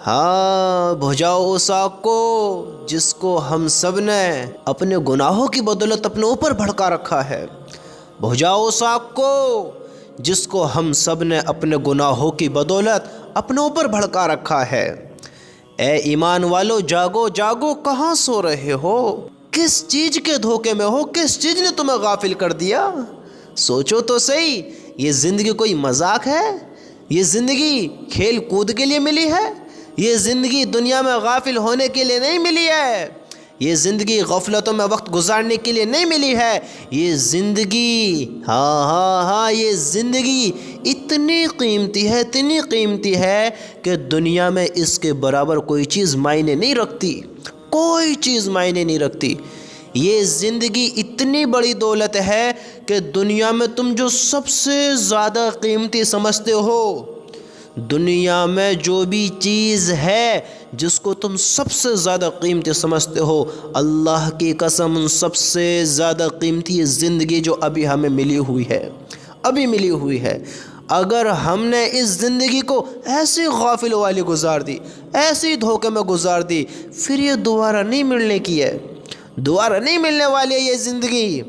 ہاں بھجاؤ اس آگ کو جس کو ہم سب نے اپنے گناہوں کی بدولت اپنے اوپر بھڑکا رکھا ہے۔ بھجاؤ اس آگ کو جس کو ہم سب نے اپنے گناہوں کی بدولت اپنے اوپر بھڑکا رکھا ہے۔ اے ایمان والو جاگو جاگو، کہاں سو رہے ہو؟ کس چیز کے دھوکے میں ہو؟ کس چیز نے تمہیں غافل کر دیا؟ سوچو تو صحیح، یہ زندگی کوئی مذاق ہے؟ یہ زندگی کھیل کود کے لیے ملی ہے؟ یہ زندگی دنیا میں غافل ہونے کے لیے نہیں ملی ہے۔ یہ زندگی غفلتوں میں وقت گزارنے کے لیے نہیں ملی ہے۔ یہ زندگی یہ زندگی اتنی قیمتی ہے، اتنی قیمتی ہے کہ دنیا میں اس کے برابر کوئی چیز معنی نہیں رکھتی، کوئی چیز معنی نہیں رکھتی۔ یہ زندگی اتنی بڑی دولت ہے کہ دنیا میں تم جو سب سے زیادہ قیمتی سمجھتے ہو، دنیا میں جو بھی چیز ہے جس کو تم سب سے زیادہ قیمتی سمجھتے ہو، اللہ کی قسم ان سب سے زیادہ قیمتی زندگی جو ابھی ہمیں ملی ہوئی ہے، اگر ہم نے اس زندگی کو ایسی غافل والی گزار دی، ایسی دھوکے میں گزار دی، پھر یہ دوبارہ نہیں ملنے کی ہے، دوبارہ نہیں ملنے والی ہے یہ زندگی۔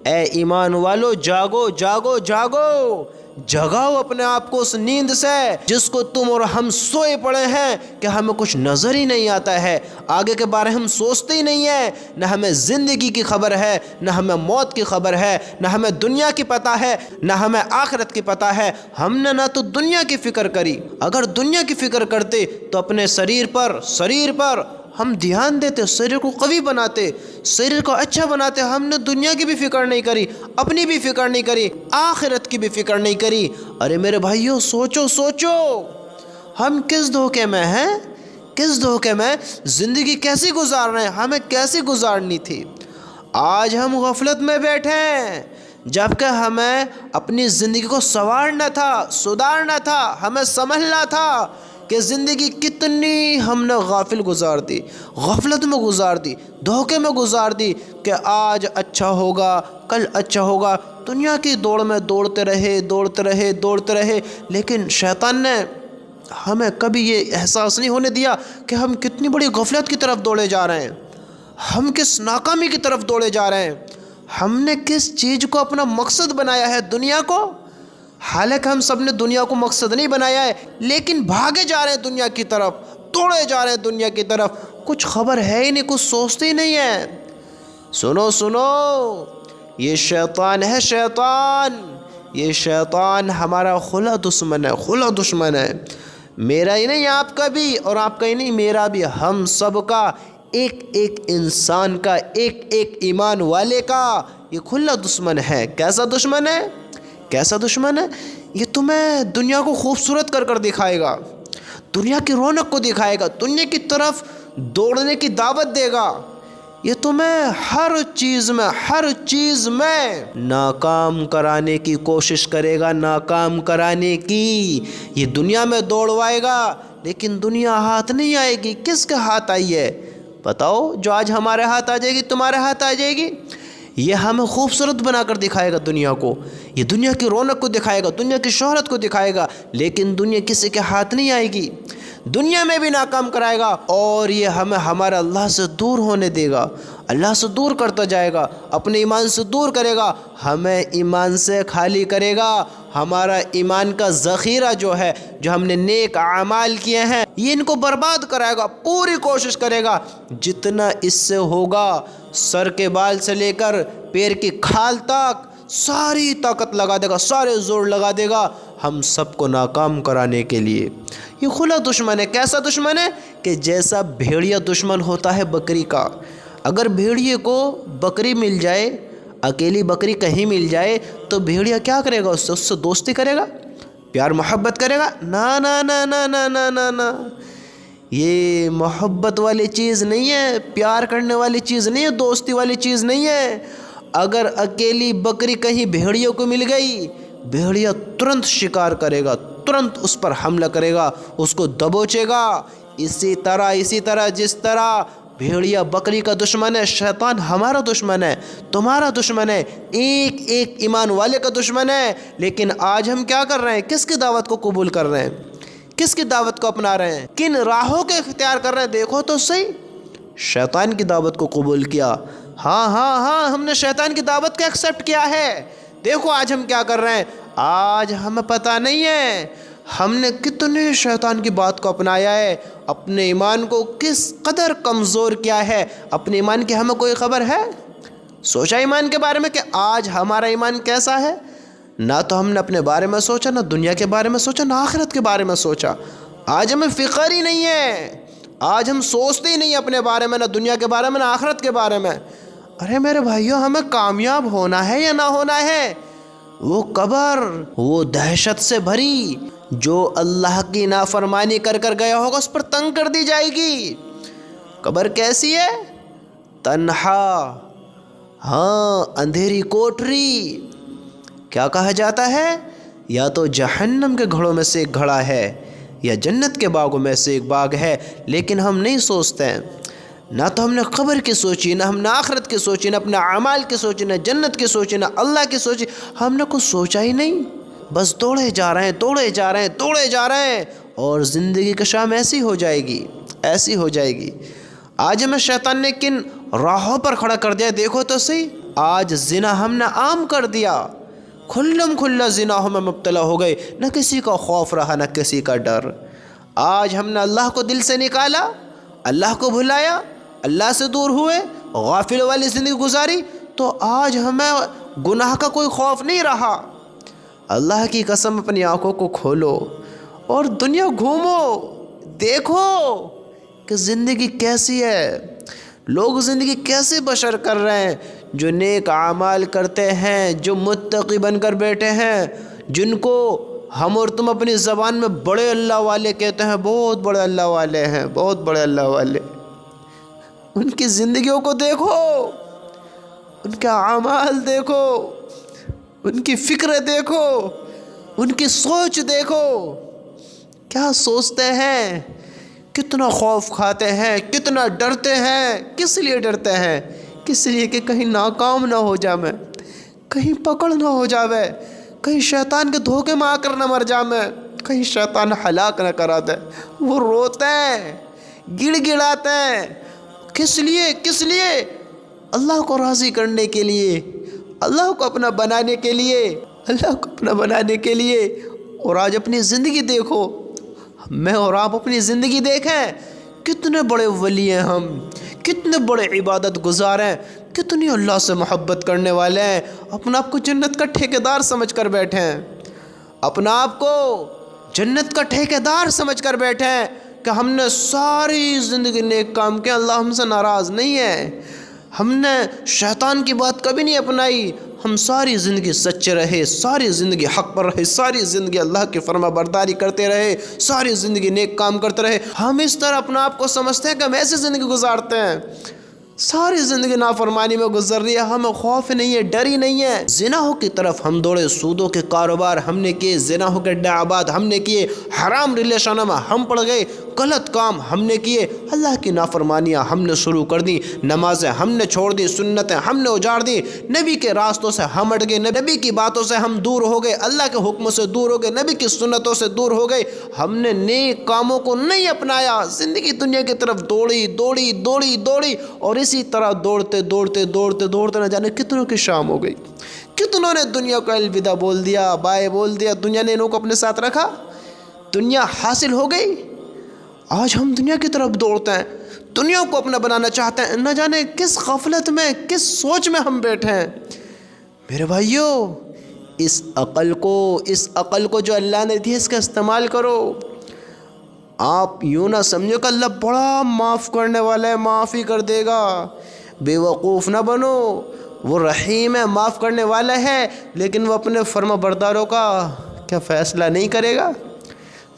اے ایمان والو جاگو جاگو جاگو، جگاؤ اپنے آپ کو اس نیند سے جس کو تم اور ہم سوئے پڑے ہیں کہ ہمیں کچھ نظر ہی نہیں آتا ہے، آگے کے بارے ہم سوچتے ہی نہیں ہیں، نہ ہمیں زندگی کی خبر ہے، نہ ہمیں موت کی خبر ہے، نہ ہمیں دنیا کی پتہ ہے، نہ ہمیں آخرت کی پتہ ہے۔ ہم نے نہ تو دنیا کی فکر کری، اگر دنیا کی فکر کرتے تو اپنے شریر پر ہم دھیان دیتے، شریر کو قوی بناتے، شریر کو اچھا بناتے۔ ہم نے دنیا کی بھی فکر نہیں کری، اپنی بھی فکر نہیں کری، آخرت کی بھی فکر نہیں کری۔ ارے میرے بھائیو سوچو، ہم کس دھوکے میں ہیں؟ کس دھوکے میں؟ زندگی کیسی گزار رہے ہیں؟ ہمیں کیسی گزارنی تھی؟ آج ہم غفلت میں بیٹھے ہیں، جبکہ ہمیں اپنی زندگی کو سنوارنا تھا، سدھارنا تھا، ہمیں سمجھنا تھا کہ زندگی کتنی ہم نے غافل گزار دی، غفلت میں گزار دی، دھوکے میں گزار دی کہ آج اچھا ہوگا، کل اچھا ہوگا۔ دنیا کی دوڑ میں دوڑتے رہے، لیکن شیطان نے ہمیں کبھی یہ احساس نہیں ہونے دیا کہ ہم کتنی بڑی غفلت کی طرف دوڑے جا رہے ہیں، ہم کس ناکامی کی طرف دوڑے جا رہے ہیں، ہم نے کس چیز کو اپنا مقصد بنایا ہے، دنیا کو۔ حالانکہ ہم سب نے دنیا کو مقصد نہیں بنایا ہے، لیکن بھاگے جا رہے ہیں دنیا کی طرف، دوڑے جا رہے ہیں دنیا کی طرف، کچھ خبر ہے ہی نہیں، کچھ سوچتے ہی نہیں ہے۔ سنو، یہ شیطان ہے، یہ شیطان ہمارا کھلا دشمن ہے، میرا ہی نہیں آپ کا بھی، اور آپ کا ہی نہیں میرا بھی، ہم سب کا، ایک انسان کا، ایک ایمان والے کا یہ کھلا دشمن ہے۔ کیسا دشمن ہے؟ یہ تمہیں دنیا کو خوبصورت کر دکھائے گا، دنیا کی رونق کو دکھائے گا، دنیا کی طرف دوڑنے کی دعوت دے گا، یہ تمہیں ہر چیز میں ناکام کرانے کی کوشش کرے گا، ناکام کرانے کی، یہ دنیا میں دوڑوائے گا، لیکن دنیا ہاتھ نہیں آئے گی۔ کس کے ہاتھ آئی ہے بتاؤ؟ جو آج ہمارے ہاتھ آ جائے گی، تمہارے ہاتھ آ جائے گی، یہ ہمیں خوبصورت بنا کر دکھائے گا دنیا کو، یہ دنیا کی رونق کو دکھائے گا، دنیا کی شہرت کو دکھائے گا، لیکن دنیا کسی کے ہاتھ نہیں آئے گی، دنیا میں بھی ناکام کرائے گا، اور یہ ہمیں ہمارے اللہ سے دور ہونے دے گا، اللہ سے دور کرتا جائے گا، اپنے ایمان سے دور کرے گا، ہمیں ایمان سے خالی کرے گا، ہمارا ایمان کا ذخیرہ جو ہے، جو ہم نے نیک اعمال کیے ہیں، یہ ان کو برباد کرائے گا، پوری کوشش کرے گا، جتنا اس سے ہوگا، سر کے بال سے لے کر پیر کی کھال تک ساری طاقت لگا دے گا، سارے زور لگا دے گا ہم سب کو ناکام کرانے کے لیے۔ یہ کھلا دشمن ہے۔ کیسا دشمن ہے؟ کہ جیسا بھیڑیا دشمن ہوتا ہے بکری کا، اگر بھیڑیے کو بکری مل جائے، اکیلی بکری کہیں مل جائے، تو بھیڑیا کیا کرے گا؟ اس سے دوستی کرے گا، پیار محبت کرے گا؟ نا، یہ محبت والی چیز نہیں ہے، پیار کرنے والی چیز نہیں ہے، دوستی والی چیز نہیں ہے۔ اگر اکیلی بکری کہیں بھیڑیوں کو مل گئی، بھیڑیا ترنت شکار کرے گا، ترنت اس پر حملہ کرے گا، اس کو دبوچے گا۔ اسی طرح جس طرح بھیڑیا بکری کا دشمن ہے، شیطان ہمارا دشمن ہے، تمہارا دشمن ہے، ایک ایمان والے کا دشمن ہے۔ لیکن آج ہم کیا کر رہے ہیں؟ کس کی دعوت کو قبول کر رہے ہیں؟ کس کی دعوت کو اپنا رہے ہیں؟ کن راہوں کے اختیار کر رہے ہیں؟ دیکھو تو صحیح۔ شیطان کی دعوت کو قبول کیا، ہاں ہم نے شیطان کی دعوت کو ایکسیپٹ کیا ہے۔ دیکھو آج ہم کیا کر رہے ہیں، آج ہمیں پتہ نہیں ہے ہم نے کتنے شیطان کی بات کو اپنایا ہے، اپنے ایمان کو کس قدر کمزور کیا ہے۔ اپنے ایمان کی ہمیں کوئی خبر ہے؟ سوچا ایمان کے بارے میں کہ آج ہمارا ایمان کیسا ہے؟ نہ تو ہم نے اپنے بارے میں سوچا، نہ دنیا کے بارے میں سوچا، نہ آخرت کے بارے میں سوچا۔ آج ہمیں فکر ہی نہیں ہے، آج ہم سوچتے ہی نہیں اپنے بارے میں، نہ دنیا کے بارے میں، نہ آخرت کے بارے میں۔ ارے میرے بھائیوں، ہمیں کامیاب ہونا ہے یا نہ ہونا ہے؟ وہ قبر، وہ دہشت سے بھری جو اللہ کی نافرمانی کر کر گیا ہوگا، اس پر تنگ کر دی جائے گی۔ قبر کیسی ہے؟ تنہا، ہاں، اندھیری کوٹری۔ کیا کہا جاتا ہے؟ یا تو جہنم کے گھڑوں میں سے ایک گھڑا ہے یا جنت کے باغوں میں سے ایک باغ ہے، لیکن ہم نہیں سوچتے ہیں۔ نہ تو ہم نے قبر کی سوچی، نہ ہم نے آخرت کی سوچی، نہ اپنے اعمال کی سوچی، نہ جنت کی سوچی، نہ اللہ کی سوچی۔ ہم نے کچھ سوچا ہی نہیں، بس دوڑے جا رہے ہیں اور زندگی کا شام ایسی ہو جائے گی۔ آج ہمیں شیطان نے کن راہوں پر کھڑا کر دیا، دیکھو تو صحیح۔ آج زنا ہم نے عام کر دیا، کھلا زنا میں مبتلا ہو گئے، نہ کسی کا خوف رہا، نہ کسی کا ڈر۔ آج ہم نے اللہ کو دل سے نکالا، اللہ کو بھلایا، اللہ سے دور ہوئے، غافل والی زندگی گزاری، تو آج ہمیں گناہ کا کوئی خوف نہیں رہا۔ اللہ کی قسم، اپنی آنکھوں کو کھولو اور دنیا گھومو، دیکھو کہ زندگی کیسی ہے، لوگ زندگی کیسے بشر کر رہے ہیں، جو نیک اعمال کرتے ہیں، جو متقی بن کر بیٹھے ہیں، جن کو ہم اور تم اپنی زبان میں بڑے اللہ والے کہتے ہیں، بہت بڑے اللہ والے ہیں، بہت بڑے اللہ والے۔ ان کی زندگیوں کو دیکھو، ان کا اعمال دیکھو، ان کی فکر دیکھو، ان کی سوچ دیکھو، کیا سوچتے ہیں، کتنا خوف کھاتے ہیں، کتنا ڈرتے ہیں۔ کس لیے ڈرتے ہیں؟ کس لیے کہ کہیں ناکام نہ ہو جا میں، کہیں پکڑ نہ ہو جاوے، کہیں شیطان کے دھوکے میں آ کر نہ مر جا میں، کہیں شیطان ہلاک نہ کرا دے۔ وہ روتے ہیں، گڑ گڑاتے ہیں۔ کس لیے؟ اللہ کو راضی کرنے کے لیے، اللہ کو اپنا بنانے کے لیے۔ اور آج اپنی زندگی دیکھو، میں اور آپ اپنی زندگی دیکھیں، کتنے بڑے ولی ہیں ہم، کتنے بڑے عبادت گزار ہیں، کتنی اللہ سے محبت کرنے والے ہیں، اپنا آپ کو جنت کا ٹھیکیدار سمجھ کر بیٹھے ہیں، اپنا آپ کو جنت کا ٹھیکیدار سمجھ کر بیٹھے ہیں کہ ہم نے ساری زندگی نیک کام کیا، اللہ ہم سے ناراض نہیں ہے، ہم نے شیطان کی بات کبھی نہیں اپنائی، ہم ساری زندگی سچے رہے، ساری زندگی حق پر رہے، ساری زندگی اللہ کی فرما برداری کرتے رہے، ساری زندگی نیک کام کرتے رہے۔ ہم اس طرح اپنا آپ کو سمجھتے ہیں کہ ہم ایسی زندگی گزارتے ہیں، ساری زندگی نافرمانی میں گزر رہی ہے، ہمیں خوف نہیں ہے، ڈر ہی نہیں ہے۔ زناہوں کی طرف ہم دوڑے، سودوں کے کاروبار ہم نے کیے، زناہوں کے ڈعابات ہم نے کیے، حرام ریلیشنوں میں ہم پڑ گئے، غلط کام ہم نے کیے، اللہ کی نافرمانیاں ہم نے شروع کر دی، نمازیں ہم نے چھوڑ دی، سنتیں ہم نے اجاڑ دی، نبی کے راستوں سے ہم ہٹ گئے، نبی کی باتوں سے ہم دور ہو گئے، اللہ کے حکم سے دور ہو گئے، نبی کی سنتوں سے دور ہو گئے، ہم نے نیک کاموں کو نہیں اپنایا، زندگی دنیا کی طرف دوڑی اور اسی طرح دوڑتے نہ جانے کتنوں کی شام ہو گئی، کتنوں نے دنیا کو الوداع بول دیا، بائے بول دیا، دنیا نے انہوں کو اپنے ساتھ رکھا، دنیا حاصل ہو گئی۔ آج ہم دنیا کی طرف دوڑتے ہیں، دنیا کو اپنا بنانا چاہتے ہیں، نہ جانے کس غفلت میں، کس سوچ میں ہم بیٹھے ہیں۔ میرے بھائیوں، اس عقل کو جو اللہ نے دی، اس کا استعمال کرو۔ آپ یوں نہ سمجھو کہ اللہ بڑا معاف کرنے والا ہے، معاف ہی کر دے گا، بے وقوف نہ بنو، وہ رحیم ہے، معاف کرنے والا ہے، لیکن وہ اپنے فرما برداروں کا کیا فیصلہ نہیں کرے گا؟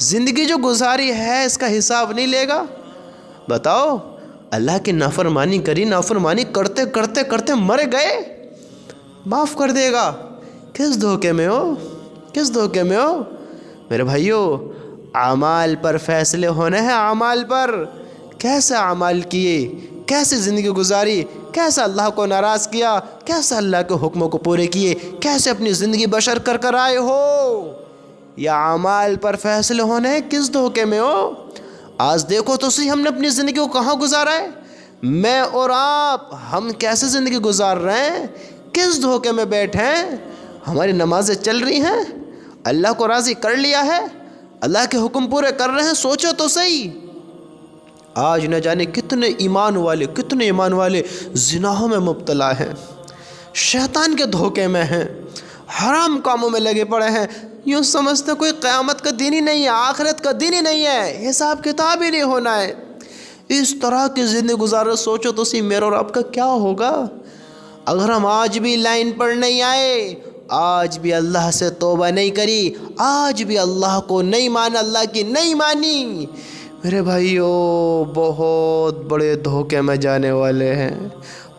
زندگی جو گزاری ہے اس کا حساب نہیں لے گا؟ بتاؤ، اللہ کی نافرمانی کری، نافرمانی کرتے مر گئے، معاف کر دے گا؟ کس دھوکے میں ہو؟ میرے بھائیوں، اعمال پر فیصلے ہونے ہیں، اعمال پر، کیسے اعمال کیے، کیسے زندگی گزاری، کیسے اللہ کو ناراض کیا، کیسے اللہ کے حکموں کو پورے کیے، کیسے اپنی زندگی بشر کر آئے ہو، یا اعمال پر فیصلے ہونے ہیں؟ کس دھوکے میں ہو؟ آج دیکھو تو صحیح ہم نے اپنی زندگی کو کہاں گزارا ہے، میں اور آپ ہم کیسے زندگی گزار رہے ہیں، کس دھوکے میں بیٹھے ہیں؟ ہماری نمازیں چل رہی ہیں، اللہ کو راضی کر لیا ہے، اللہ کے حکم پورے کر رہے ہیں؟ سوچو تو صحیح، آج نہ جانے کتنے ایمان والے زناہوں میں مبتلا ہیں، شیطان کے دھوکے میں ہیں، حرام کاموں میں لگے پڑے ہیں، یوں سمجھتے کوئی قیامت کا دن ہی نہیں ہے، آخرت کا دن ہی نہیں ہے، حساب کتاب ہی نہیں ہونا ہے، اس طرح کی زندگی گزارے۔ سوچو تو صحیح میرے اور آپ کا کیا ہوگا اگر ہم آج بھی لائن پر نہیں آئے، آج بھی اللہ سے توبہ نہیں کری، آج بھی اللہ کو نہیں مانا، اللہ کی نہیں مانی، میرے بھائیو بہت بڑے دھوکے میں جانے والے ہیں،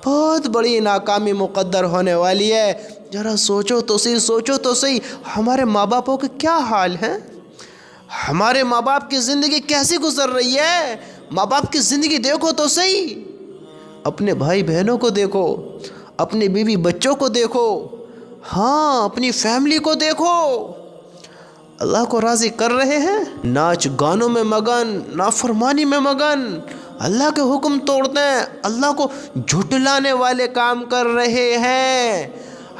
بہت بڑی ناکامی مقدر ہونے والی ہے۔ ذرا سوچو تو صحیح ہمارے ماں باپوں کے کیا حال ہیں، ہمارے ماں باپ کی زندگی کیسی گزر رہی ہے، ماں باپ کی زندگی دیکھو تو صحیح، اپنے بھائی بہنوں کو دیکھو، اپنے بیوی بچوں کو دیکھو، ہاں اپنی فیملی کو دیکھو، اللہ کو راضی کر رہے ہیں؟ ناچ گانوں میں مگن، نافرمانی میں مگن، اللہ کے حکم توڑتے ہیں، اللہ کو جھٹلانے والے کام کر رہے ہیں۔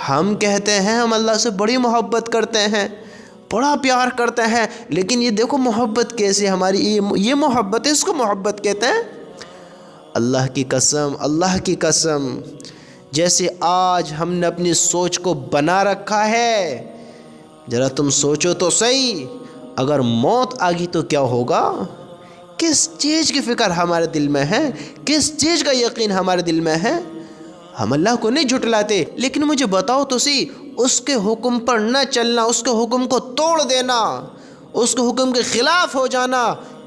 ہم کہتے ہیں ہم اللہ سے بڑی محبت کرتے ہیں، بڑا پیار کرتے ہیں، لیکن یہ دیکھو محبت کیسی ہماری، یہ محبت ہے، اس کو محبت کہتے ہیں؟ اللہ کی قسم جیسے آج ہم نے اپنی سوچ کو بنا رکھا ہے، ذرا تم سوچو تو صحیح اگر موت آ گئی تو کیا ہوگا؟ کس چیز کی فکر ہمارے دل میں ہے، کس چیز کا یقین ہمارے دل میں ہے؟ ہم اللہ کو نہیں جھٹلاتے، لیکن مجھے بتاؤ تو صحیح اس کے حکم پر نہ چلنا، اس کے حکم کو توڑ دینا، اس کے حکم کے خلاف ہو جانا،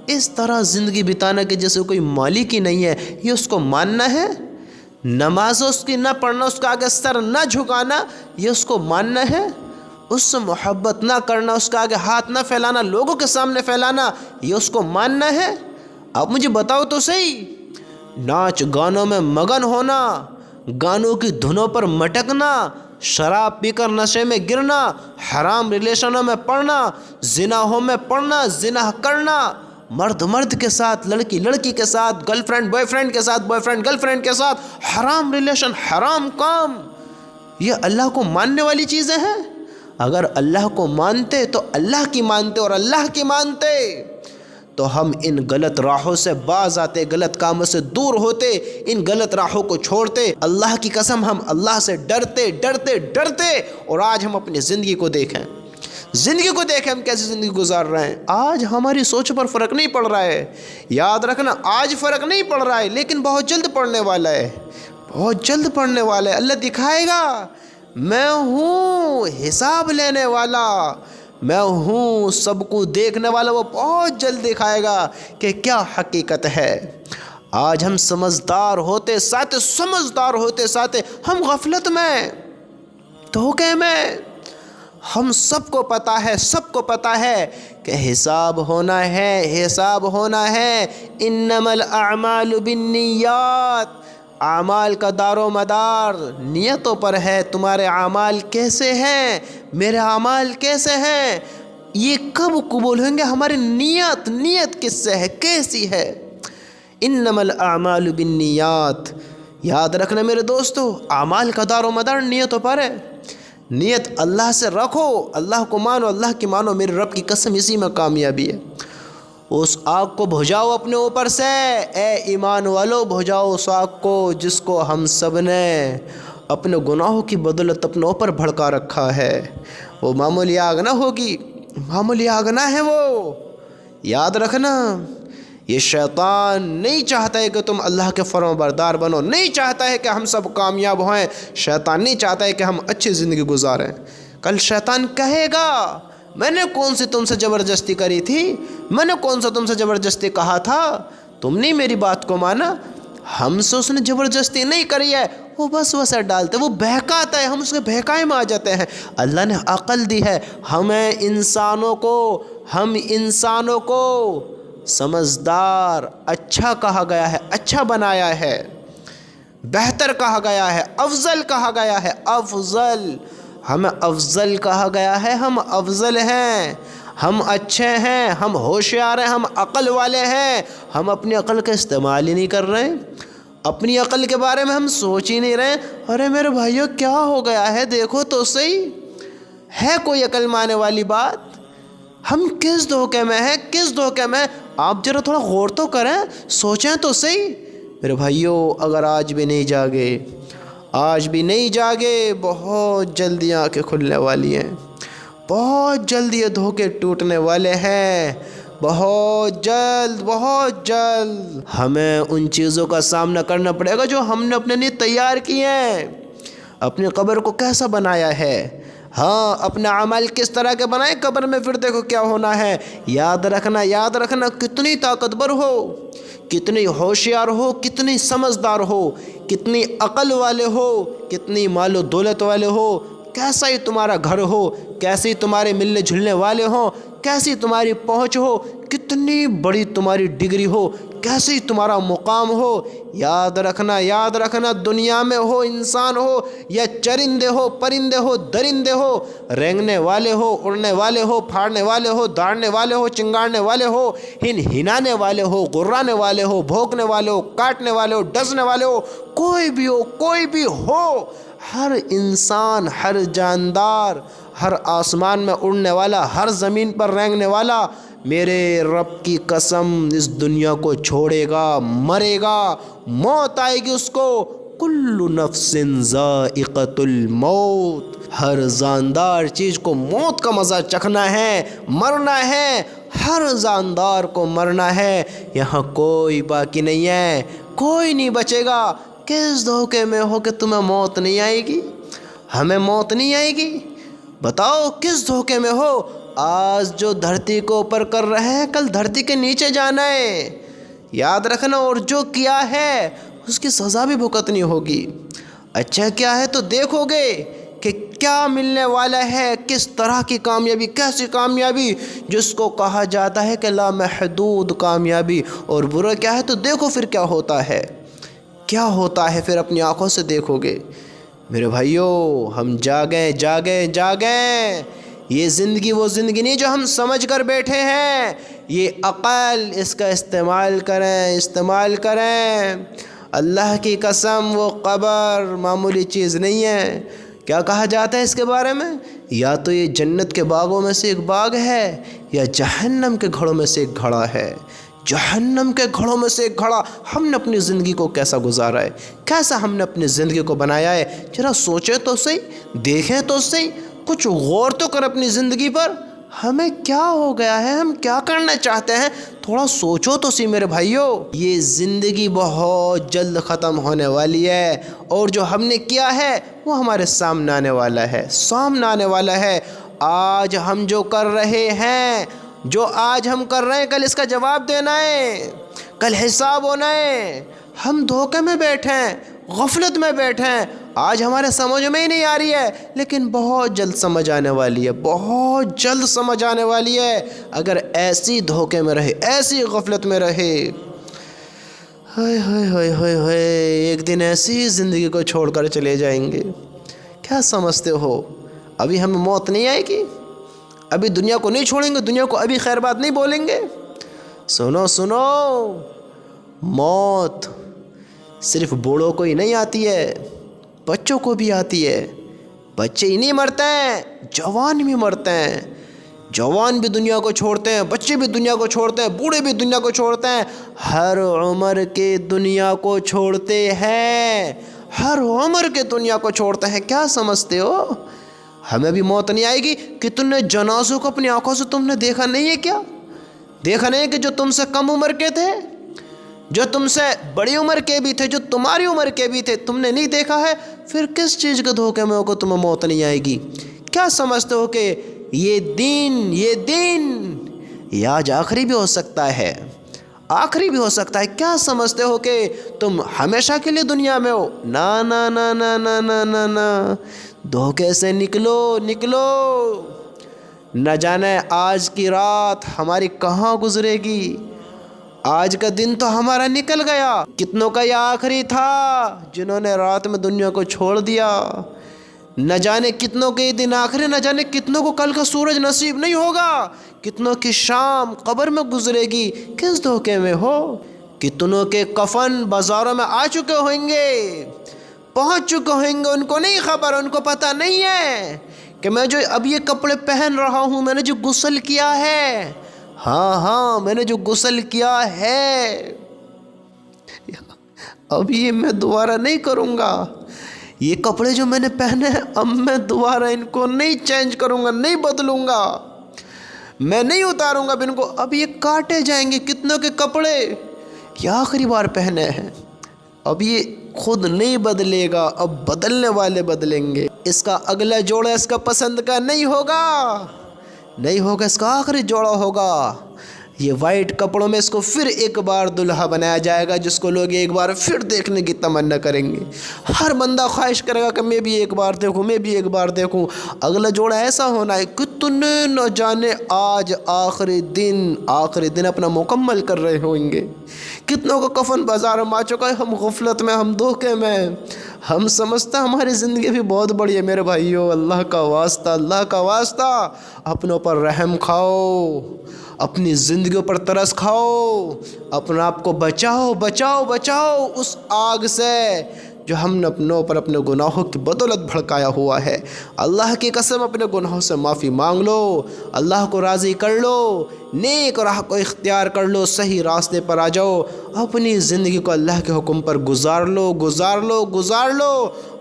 اس طرح زندگی بتانا کہ جیسے کوئی مالک ہی نہیں ہے، یہ اس کو ماننا ہے؟ نماز اس کی نہ پڑھنا، اس کا آگے سر نہ جھکانا، یہ اس کو ماننا ہے؟ اس سے محبت نہ کرنا، اس کا آگے ہاتھ نہ پھیلانا، لوگوں کے سامنے پھیلانا، یہ اس کو ماننا ہے؟ اب مجھے بتاؤ تو صحیح، ناچ گانوں میں مگن ہونا، گانوں کی دھنوں پر مٹکنا، شراب پی کر نشے میں گرنا، حرام ریلیشنوں میں پڑنا، زناہوں میں پڑنا، زنا کرنا، مرد کے ساتھ، لڑکی کے ساتھ، گرل فرینڈ بوائے فرینڈ کے ساتھ، بوائے فرینڈ گرل فرینڈ کے ساتھ، حرام ریلیشن، حرام کام، یہ اللہ کو ماننے والی چیزیں ہیں؟ اگر اللہ کو مانتے تو اللہ کی مانتے، اور اللہ کی مانتے تو ہم ان غلط راہوں سے باز آتے، غلط کاموں سے دور ہوتے، ان غلط راہوں کو چھوڑتے۔ اللہ کی قسم ہم اللہ سے ڈرتے، اور آج ہم اپنی زندگی کو دیکھیں ہم کیسی زندگی گزار رہے ہیں۔ آج ہماری سوچ پر فرق نہیں پڑ رہا ہے، یاد رکھنا آج فرق نہیں پڑ رہا ہے، لیکن بہت جلد پڑنے والا ہے، اللہ دکھائے گا، میں ہوں حساب لینے والا، میں ہوں سب کو دیکھنے والا، وہ بہت جلد دکھائے گا کہ کیا حقیقت ہے۔ آج ہم سمجھدار ہوتے ساتھ ہم غفلت میں، دھوکے میں، ہم سب کو پتہ ہے کہ حساب ہونا ہے، انما الاعمال بالنیات، اعمال کا دار و مدار نیتوں پر ہے، تمہارے اعمال کیسے ہیں، میرے اعمال کیسے ہیں، یہ کب قبول ہوں گے؟ ہماری نیت کس سے ہے، کیسی ہے؟ انما الاعمال بالنیات، یاد رکھنا میرے دوستو، اعمال کا دار و مدار نیتوں پر ہے، نیت اللہ سے رکھو، اللہ کو مانو، اللہ کی مانو، میرے رب کی قسم اسی میں کامیابی ہے۔ اس آگ کو بھجاؤ اپنے اوپر سے، اے ایمان والو بھجاؤ اس آگ کو جس کو ہم سب نے اپنے گناہوں کی بدولت اپنے اوپر بھڑکا رکھا ہے۔ وہ معمولی آگ نہ ہوگی، معمولی آگ نہ ہے وہ، یاد رکھنا۔ یہ شیطان نہیں چاہتا ہے کہ تم اللہ کے فرمانبردار بنو، نہیں چاہتا ہے کہ ہم سب کامیاب ہوئیں، شیطان نہیں چاہتا ہے کہ ہم اچھی زندگی گزاریں۔ کل شیطان کہے گا میں نے کون سی تم سے زبردستی کری تھی، میں نے کون سا تم سے زبردستی کہا تھا، تم نے میری بات کو مانا۔ ہم سے اس نے زبردستی نہیں کری ہے، وہ بس وسع ڈالتے، وہ بہکاتا ہے، ہم اس کے بہکائے میں آ جاتے ہیں۔ اللہ نے عقل دی ہے ہمیں، انسانوں کو سمجھدار اچھا کہا گیا ہے، اچھا بنایا ہے، بہتر کہا گیا ہے، افضل کہا گیا ہے، افضل، ہمیں افضل کہا گیا ہے، ہم افضل ہیں۔ ہم اچھے ہیں، ہم ہوشیار ہیں، ہم عقل والے ہیں، ہم اپنی عقل کا استعمال ہی نہیں کر رہے ہیں، اپنی عقل کے بارے میں ہم سوچ ہی نہیں رہے۔ ارے میرے بھائیو کیا ہو گیا ہے، دیکھو تو صحیح، ہے کوئی عقل میں آنے والی بات؟ ہم کس دھوکے میں ہیں، کس دھوکے میں؟ آپ ذرا تھوڑا غور تو کریں، سوچیں تو صحیح میرے بھائیو۔ اگر آج بھی نہیں جاگے، آج بھی نہیں جاگے، بہت جلدی آنکھیں کھلنے والی ہیں، بہت جلد یہ دھوکے ٹوٹنے والے ہیں، بہت جلد، بہت جلد ہمیں ان چیزوں کا سامنا کرنا پڑے گا جو ہم نے اپنے لیے تیار کی ہیں۔ اپنی قبر کو کیسا بنایا ہے، ہاں اپنا عمل کس طرح کے بنائے، قبر میں پھر دیکھو کیا ہونا ہے۔ یاد رکھنا، یاد رکھنا، کتنی طاقتور ہو، کتنی ہوشیار ہو، کتنی سمجھدار ہو، کتنی عقل والے ہو، کتنی مال و دولت والے ہو، کیسا ہی تمہارا گھر ہو، کیسے ہی تمہارے ملنے جلنے والے ہوں، کیسی تمہاری پہنچ ہو، کتنی بڑی تمہاری ڈگری ہو، کیسے ہی تمہارا مقام ہو، یاد رکھنا، یاد رکھنا، دنیا میں ہو انسان ہو یا چرندے ہو، پرندے ہو، درندے ہو، رینگنے والے ہو، اڑنے والے ہو، پھاڑنے والے ہو، داڑنے والے ہو، چنگاڑنے والے ہو، ہنانے والے ہو، غرانے والے ہو، بھونکنے والے ہو، کاٹنے والے ہو، ڈسنے والے ہو، کوئی بھی ہو، کوئی بھی ہو، ہر انسان، ہر جاندار، ہر آسمان میں اڑنے والا، ہر زمین پر رینگنے والا، میرے رب کی قسم اس دنیا کو چھوڑے گا، مرے گا، موت آئے گی اس کو۔ کل نفس ذائقۃ الموت، ہر جاندار چیز کو موت کا مزہ چکھنا ہے، مرنا ہے، ہر جاندار کو مرنا ہے، یہاں کوئی باقی نہیں ہے، کوئی نہیں بچے گا۔ کس دھوکے میں ہو کہ تمہیں موت نہیں آئے گی، ہمیں موت نہیں آئے گی؟ بتاؤ کس دھوکے میں ہو؟ آج جو دھرتی کو اوپر کر رہے ہیں، کل دھرتی کے نیچے جانا ہے، یاد رکھنا، اور جو کیا ہے اس کی سزا بھی بھگتنی ہوگی۔ اچھا کیا ہے تو دیکھو گے کہ کیا ملنے والا ہے، کس طرح کی کامیابی، کیسی کامیابی جس کو کہا جاتا ہے کہ لامحدود کامیابی، اور برا کیا ہے تو دیکھو پھر کیا ہوتا ہے، کیا ہوتا ہے پھر اپنی آنکھوں سے دیکھو گے۔ میرے بھائیو ہم جاگیں، جاگیں، جاگیں، یہ زندگی وہ زندگی نہیں جو ہم سمجھ کر بیٹھے ہیں، یہ عقل، اس کا استعمال کریں، استعمال کریں۔ اللہ کی قسم وہ قبر معمولی چیز نہیں ہے۔ کیا کہا جاتا ہے اس کے بارے میں؟ یا تو یہ جنت کے باغوں میں سے ایک باغ ہے، یا جہنم کے گھڑوں میں سے ایک گھڑا ہے، جہنم کے گھڑوں میں سے ایک گھڑا۔ ہم نے اپنی زندگی کو کیسا گزارا ہے، کیسا ہم نے اپنی زندگی کو بنایا ہے، ذرا سوچیں تو صحیح، دیکھیں تو صحیح، کچھ غور تو کر اپنی زندگی پر، ہمیں کیا ہو گیا ہے، ہم کیا کرنا چاہتے ہیں، تھوڑا سوچو تو سی میرے بھائیو۔ یہ زندگی بہت جلد ختم ہونے والی ہے، اور جو ہم نے کیا ہے وہ ہمارے سامنے آنے والا ہے، سامنے آنے والا ہے۔ آج ہم جو کر رہے ہیں، جو آج ہم کر رہے ہیں، کل اس کا جواب دینا ہے، کل حساب ہونا ہے۔ ہم دھوکے میں بیٹھے ہیں، غفلت میں بیٹھے ہیں، آج ہمارے سمجھ میں ہی نہیں آ رہی ہے، لیکن بہت جلد سمجھ آنے والی ہے، بہت جلد سمجھ آنے والی ہے، اگر ایسی دھوکے میں رہے، ایسی غفلت میں رہے۔ ہائے ہائے ہائے ہائے ہائے، ایک دن ایسی ہی زندگی کو چھوڑ کر چلے جائیں گے۔ کیا سمجھتے ہو ابھی ہمیں موت نہیں آئے گی؟ ابھی دنیا کو نہیں چھوڑیں گے، دنیا کو ابھی خیر بات نہیں بولیں گے؟ سنو سنو، موت صرف بوڑھوں کو ہی نہیں آتی ہے، بچوں کو بھی آتی ہے۔ بچے ہی نہیں مرتے ہیں، جوان بھی مرتے ہیں، جوان بھی دنیا کو چھوڑتے ہیں، بچے بھی دنیا کو چھوڑتے ہیں، بوڑھے بھی دنیا کو چھوڑتے ہیں، ہر عمر کے دنیا کو چھوڑتے ہیں، ہر عمر کے دنیا کو چھوڑتے ہیں۔ کیا سمجھتے ہو ہمیں بھی موت نہیں آئے گی؟ کتنے جنازوں کو اپنی آنکھوں سے تم نے دیکھا نہیں ہے کیا؟ دیکھا نہیں کہ جو تم سے کم عمر کے تھے، جو تم سے بڑی عمر کے بھی تھے، جو تمہاری عمر کے بھی تھے، تم نے نہیں دیکھا ہے؟ پھر کس چیز کے دھوکے میں ہو کہ تمہیں موت نہیں آئے گی؟ کیا سمجھتے ہو کہ یہ دین یہ آج آخری بھی ہو سکتا ہے، آخری بھی ہو سکتا ہے؟ کیا سمجھتے ہو کہ تم ہمیشہ کے لیے دنیا میں ہو؟ نا نا نا نا نا نا نا نا، دھوکے سے نکلو، نکلو، نہ جانے آج کی رات ہماری کہاں گزرے گی۔ آج کا دن تو ہمارا نکل گیا، کتنوں کا یہ آخری تھا جنہوں نے رات میں دنیا کو چھوڑ دیا۔ نہ جانے کتنوں کے یہ دن آخر، نہ جانے کتنوں کو کل کا سورج نصیب نہیں ہوگا، کتنوں کی شام قبر میں گزرے گی، کس دھوکے میں ہو؟ کتنوں کے کفن بازاروں میں آ چکے ہوئیں گے، پہنچ چکے ہوئیں گے، ان کو نہیں خبر، ان کو پتہ نہیں ہے کہ میں جو اب یہ کپڑے پہن رہا ہوں، میں نے جو غسل کیا ہے، ہاں میں نے جو غسل کیا ہے، اب یہ میں دوبارہ نہیں کروں گا۔ یہ کپڑے جو میں نے پہنے ہیں، اب میں دوبارہ ان کو نہیں چینج کروں گا، نہیں بدلوں گا، میں نہیں اتاروں گا اب ان کو، اب یہ کاٹے جائیں گے۔ کتنوں کے کپڑے یہ آخری بار پہنے ہیں، اب یہ خود نہیں بدلے گا، اب بدلنے والے بدلیں گے۔ اس کا اگلا جوڑا اس کا پسند کا نہیں ہوگا، اس کا آخری جوڑا ہوگا۔ یہ وائٹ کپڑوں میں اس کو پھر ایک بار دلہا بنایا جائے گا، جس کو لوگ ایک بار پھر دیکھنے کی تمنا کریں گے۔ ہر بندہ خواہش کرے گا کہ میں بھی ایک بار دیکھوں۔ اگلا جوڑا ایسا ہونا ہے، کتنے نہ جانے آج آخری دن اپنا مکمل کر رہے ہوئیں گے۔ کتنوں کو کفن بازار میں آ چکا ہے، ہم غفلت میں، ہم دھوکے میں، ہم سمجھتا ہماری زندگی بھی بہت بڑی ہے۔ میرے بھائیو، اللہ کا واسطہ اپنوں پر رحم کھاؤ، اپنی زندگیوں پر ترس کھاؤ، اپنے آپ کو بچاؤ اس آگ سے جو ہم نے اپنوں پر اپنے گناہوں کی بدولت بھڑکایا ہوا ہے۔ اللہ کی قسم، اپنے گناہوں سے معافی مانگ لو، اللہ کو راضی کر لو، نیک راہ کو اختیار کر لو، صحیح راستے پر آ جاؤ، اپنی زندگی کو اللہ کے حکم پر گزار لو۔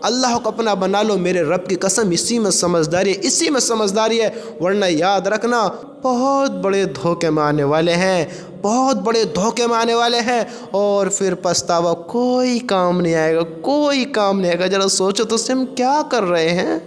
اللہ کو اپنا بنا لو۔ میرے رب کی قسم، اسی میں سمجھداری ہے، ورنہ یاد رکھنا بہت بڑے دھوکے میں آنے والے ہیں، اور پھر پچھتاوا کوئی کام نہیں آئے گا۔ ذرا سوچو تو ہم کیا کر رہے ہیں۔